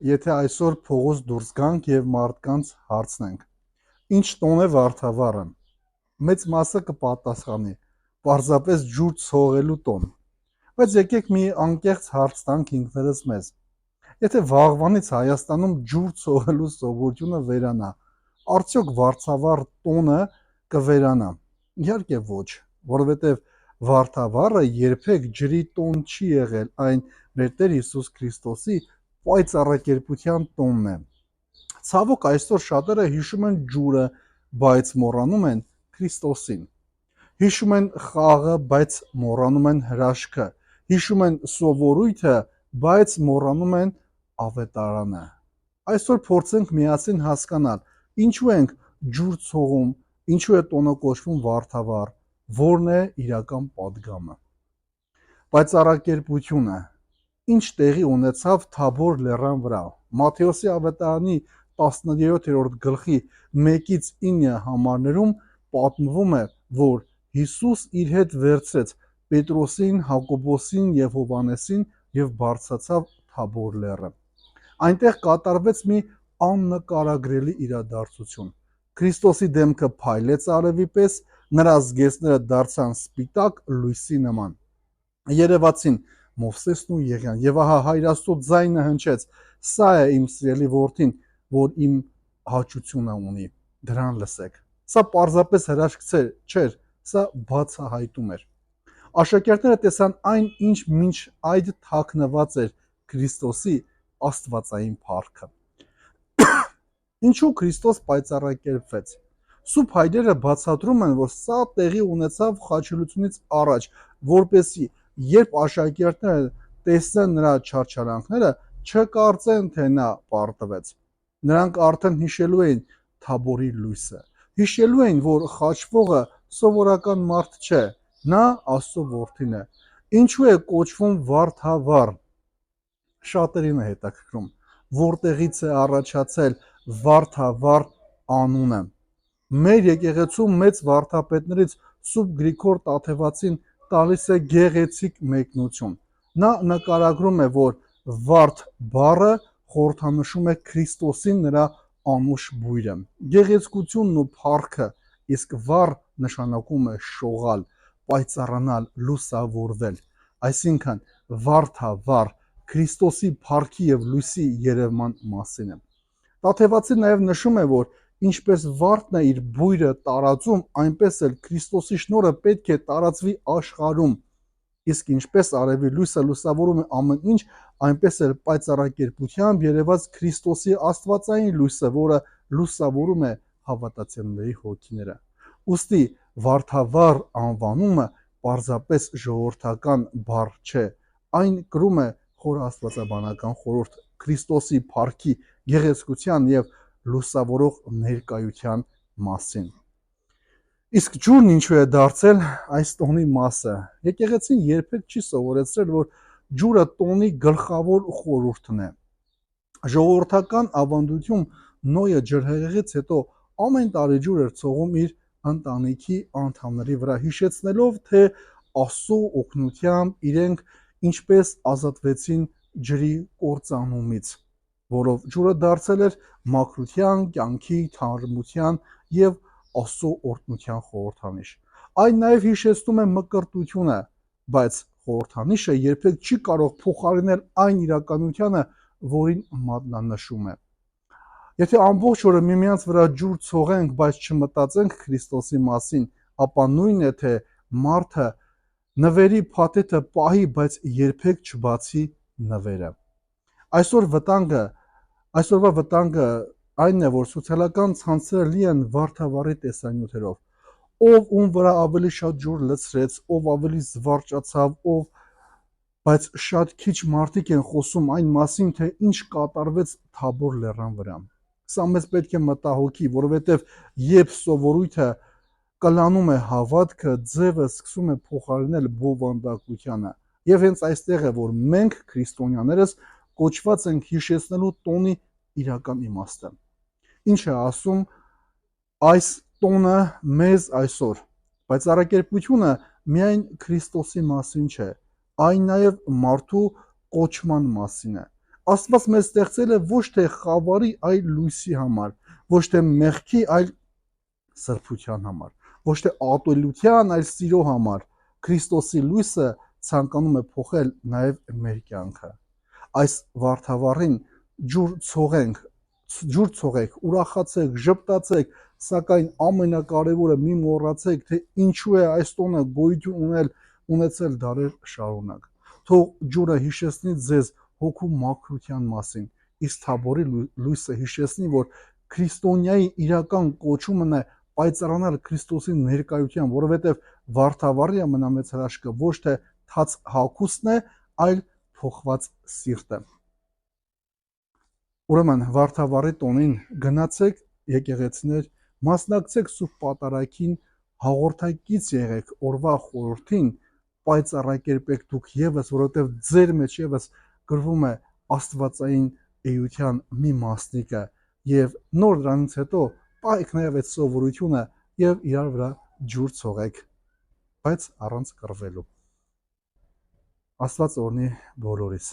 Եթե այսօր փողոց դուրս գանք եւ մարդկանց հարցնենք. Ինչ տոն է Վարդավառը, մեծ մասը կպատասխանի. պարզապես ջուր ցողելու տոն։ Բայց եկեք մի անկեղծ հարց տանք ինքներս մեզ. եթե վաղվանից Հայաստանում ջուր ցողելու սովորությունը վերանա, արդյոք Վարդավառ տոնը կվերանա։ Իհարկե ոչ, որովհետև Վարդավառը երբեք ջրի տոն չի եղել, այն մեր Տեր Հիսուս Քրիստոսի պայծառակերպության տոնն է։ Ցավոք այսօր շատերը հիշում են ջուրը, բայց մոռանում են Քրիստոսին։ Հիշում են խաղը, բայց մոռանում են հրաշքը։ Հիշում են սովորույթը, բայց մոռանում են ավետարանը։ Այսօր փորձենք միասին հասկանալ, ինչու ենք ջուր ցողում, ինչու է տոնը կոչվում Վարդավառ, որն է իրական պատգամը։ Պայծառակերպությունը ինչ տեղի ունեցավ Թաբոր լեռան վրա։ Մատթեոսի ավետարանի 17-րդ գլխի 1-ից 9 համարներում պատմվում է, որ Հիսուս իր հետ վերցրեց Պետրոսին, Հակոբոսին եւ Հովհաննեսին եւ բարձրացավ Թաբոր լեռը։ Այնտեղ կատարվեց մի աննկարագրելի իրադարձություն։ Քրիստոսի դեմքը փայլեց արևի պես, նրա զգեստները դարձան սպիտակ լույսի նման։ Երևացին Մովսեսն ու Եղիան, եւ ահա Հայր Աստծո ձայնը հնչեց. «Սա է իմ սիրելի որդին, որ իմ հաճությունը ունի, դրան լսեք»։ Սա պարզապես հրաշք չէր, սա բացահայտում էր։ Աշակերտները տեսան այն, ինչ մինչ այդ թաքնված էր Քրիստոսի աստվածային փառքը։ Ինչու Քրիստոս պայծառակերպվեց։ Սուրբ հայրերը բացատրում են, որ սա տեղի ունեցավ խաչելությունից առաջ, որպեսզի երբ աշակերտները տեսնեն նրա չարչարանքները, չկարծեն, թե նա պարտվեց։ Նրանք արդեն հիշելու էին Թաբորի լույսը։ Հիշելու էին, որ խաչվողը սովորական մարդ չէ, նա Աստծո որդին է։ Ինչու է կոչվում Վարդավառ։ Շատերին է հետաքրքրում, որտեղից է առաջացել Վարդավառ անունը։ Մեր եկեղեցու մեծ վարդապետներից Սուրբ Գրիգոր Տաթևացին տալիս է գեղեցիկ մեկնություն։ Նա նկարագրում է, որ վարդ բառը խորհրդանշում է Քրիստոսին, նրա անուշ բույրը, գեղեցկությունն ու փառքը, իսկ վառ նշանակում է շողալ, պայծառանալ, լուսավորվել, այսինքն Վարդավառ Քրիստոսի փառքի եւ լույսի երևման մասին է։ Տաթևացին նաև նշում է, որ ինչպես վարդն է իր բույրը տարածում, այնպես էլ Քրիստոսի շնորհը պետք է տարածվի աշխարհում։ Իսկ ինչպես արևի լույսը լուսավորում է ամեն ինչ, այնպես էլ պայծառակերպությամբ երևաց Քրիստոսի աստվածային լույսը, որը լուսավորում է հավատացյալների հոգիները։ Ուստի Վարդավառ անվանումը պարզապես ժողովրդական բառ չէ, այն կրում է խոր աստվածաբանական խորհուրդ Քրիստոսի փառքի, գեղեցկության եւ լուսավորող ներկայության մասին։ Իսկ ջուրն ինչու է դարձել այս տոնի մասը։ Եկեղեցին երբեք չի սովորեցրել, որ ջուրը տոնի գլխավոր խորհուրդն է։ Ժողովրդական ավանդույթում Նոյը ջրհեղեղից հետո ամեն տարի ջուր էր ցողում իր ընտանիքի անդամների վրա, հիշեցնելով, թե Աստծո օգնությամբ իրենք ինչպես ազատվեցին ջրի կործանումից, որով ջուրը դարձել էր մաքրության, կյանքի, թարմության եւ Աստծո օրհնության խորհրդանիշ։ Այն նաև հիշեցնում է մկրտությունը, բայց խորհրդանիշը երբեք չի կարող փոխարինել այն իրականությանը, որին մատնանշում է։ Եթե ամբողջ օրը միմյանց վրա ջուր ցողենք, բայց չմտածենք Քրիստոսի մասին, ապա նույնն է, թե մարդը նվերի փաթեթը պահի, բայց երբեք չբացի նվերը։ Այսօրվա վտանգը այն է, որ սոցիալական ցանցերը լի են Վարդավառի տեսանյութերով։ Ով ում վրա ավելի շատ ջուր լցրեց, ով ավելի զվարճացավ, բայց շատ քիչ մարդիկ են խոսում այն մասին, թե ինչ կատարվեց Թաբոր լեռան վրա։ Սա մեզ պետք է մտահոգի, որովհետև երբ սովորույթը կլանում է հավատքը, ձևը սկսում է փոխարինել բովանդակությանը։ Եվ հենց այստեղ է, որ մենք քրիստոնյաներս կոչված ենք հիշեցնելու տոնի իրական իմաստը։ Ինչ է ասում այս տոնը մեզ այսօր։ Պայծառակերպությունը միայն Քրիստոսի մասին չէ, այն նաև մարդու կոչման մասին է։ Աստված մեզ ստեղծել է ոչ թե խավարի, այլ լույսի համար, ոչ թե մեղքի, այլ սրբության համար, ոչ թե ատելության, այլ սիրո համար։ Քրիստոսի լույսը ցանկանում է փոխել նաև մեր կյանքը։ Այս վարդավառին ջուր ցողեք, ուրախացեք, ժպտացեք, սակայն ամենակարևորը մի մոռացեք, թե ինչու է այս տոնը գոյություն ունեցել դարեր շարունակ։ Թող ջուրը հիշեցնի ձեզ հոգու մաքրության մասին, իսկ Թաբորի լույսը հիշեցնի, որ քրիստոնյայի իրական կոչումն է պայծառանալ Քրիստոսի ներկայությամբ, որովհետև վարդավառի ամենամեծ հրաշքը ոչ թե թաց հագուստն է, այլ փոխված սիրտը։ Ուրեմն վարդավառի տոնին գնացեք եկեղեցիներ, մասնակցեք Սուրբ Պատարագին, հաղորդակից եղեք օրվա խորհրդին, պայծառակերպեք դուք եւս, որովհետև ձեր մեջ եւս գրվում է աստվածային էության մի մասնիկը, եւ նոր դրանից հետո պայք նաեւ այդ սովորությունը եւ իրար վրա ջուր ցողեք, բայց առանց կռվելու։ Աստված օրհնի բոլորիս։